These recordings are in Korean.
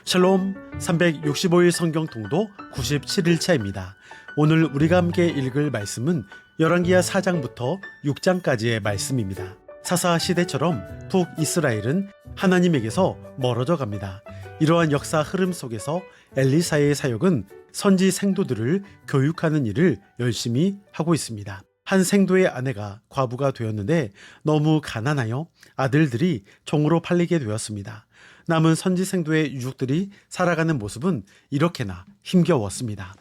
샬롬 365일 성경 통독 97일차입니다. 오늘 우리가 함께 읽을 말씀은 열왕기하 4장부터 6장까지의 말씀입니다. 사사 시대처럼 북이스라엘은 하나님에게서 멀어져 갑니다. 이러한 역사 흐름 속에서 엘리사의 사역은 선지 생도들을 교육하는 일을 열심히 하고 있습니다. 한 생도의 아내가 과부가 되었는데 너무 가난하여 아들들이 종으로 팔리게 되었습니다. 남은 선지 생도의 유족들이 살아가는 모습은 이렇게나 힘겨웠습니다.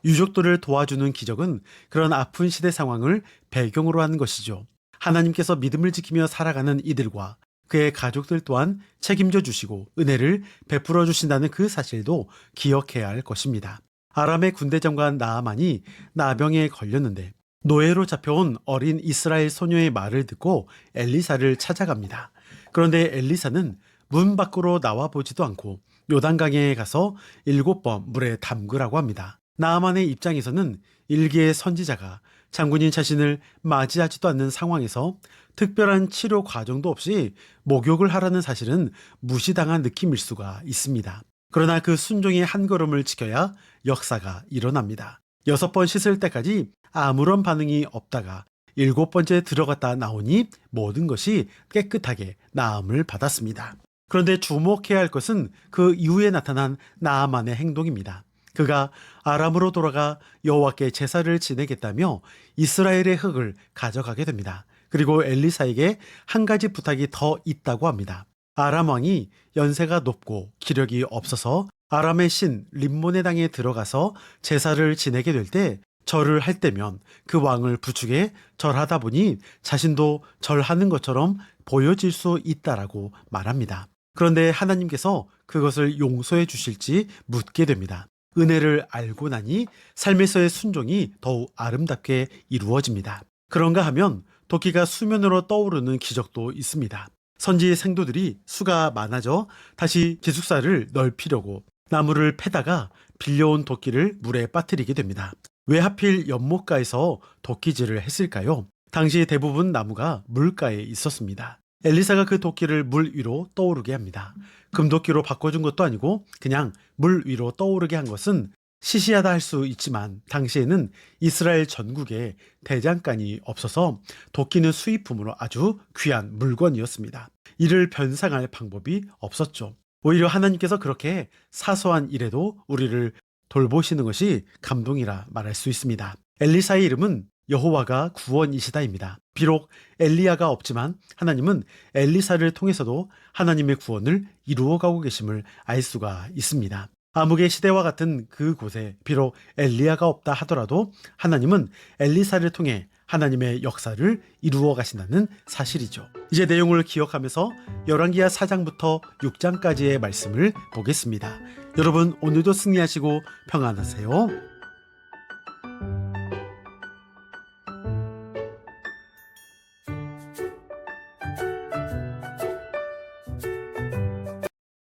유족들을 도와주는 기적은 그런 아픈 시대 상황을 배경으로 하는 것이죠. 하나님께서 믿음을 지키며 살아가는 이들과 그의 가족들 또한 책임져 주시고 은혜를 베풀어 주신다는 그 사실도 기억해야 할 것입니다. 아람의 군대 장관 나아만이 나병에 걸렸는데 노예로 잡혀온 어린 이스라엘 소녀의 말을 듣고 엘리사를 찾아갑니다. 그런데 엘리사는 문 밖으로 나와 보지도 않고 요단강에 가서 7번 물에 담그라고 합니다. 나아만의 입장에서는 일개의 선지자가 장군인 자신을 맞이하지도 않는 상황에서 특별한 치료 과정도 없이 목욕을 하라는 사실은 무시당한 느낌일 수가 있습니다. 그러나 그 순종의 한 걸음을 지켜야 역사가 일어납니다. 6번 씻을 때까지 아무런 반응이 없다가 7번째 들어갔다 나오니 모든 것이 깨끗하게 나음을 받았습니다. 그런데 주목해야 할 것은 그 이후에 나타난 나아만의 행동입니다. 그가 아람으로 돌아가 여호와께 제사를 지내겠다며 이스라엘의 흙을 가져가게 됩니다. 그리고 엘리사에게 한 가지 부탁이 더 있다고 합니다. 아람 왕이 연세가 높고 기력이 없어서 아람의 신 림몬의 당에 들어가서 제사를 지내게 될 때 절을 할 때면 그 왕을 부축해 절하다 보니 자신도 절하는 것처럼 보여질 수 있다라고 말합니다. 그런데 하나님께서 그것을 용서해 주실지 묻게 됩니다. 은혜를 알고 나니 삶에서의 순종이 더욱 아름답게 이루어집니다. 그런가 하면 도끼가 수면으로 떠오르는 기적도 있습니다. 선지 생도들이 수가 많아져 다시 기숙사를 넓히려고 나무를 패다가 빌려온 도끼를 물에 빠뜨리게 됩니다. 왜 하필 연못가에서 도끼질을 했을까요? 당시 대부분 나무가 물가에 있었습니다. 엘리사가 그 도끼를 물 위로 떠오르게 합니다. 금도끼로 바꿔준 것도 아니고 그냥 물 위로 떠오르게 한 것은 시시하다 할 수 있지만 당시에는 이스라엘 전국에 대장간이 없어서 도끼는 수입품으로 아주 귀한 물건이었습니다. 이를 변상할 방법이 없었죠. 오히려 하나님께서 그렇게 사소한 일에도 우리를 돌보시는 것이 감동이라 말할 수 있습니다. 엘리사의 이름은 여호와가 구원이시다입니다. 비록 엘리야가 없지만 하나님은 엘리사를 통해서도 하나님의 구원을 이루어가고 계심을 알 수가 있습니다. 암흑의 시대와 같은 그곳에 비록 엘리야가 없다 하더라도 하나님은 엘리사를 통해 하나님의 역사를 이루어 가신다는 사실이죠. 이제 내용을 기억하면서 열왕기하 4장부터 6장까지의 말씀을 보겠습니다. 여러분 오늘도 승리하시고 평안하세요.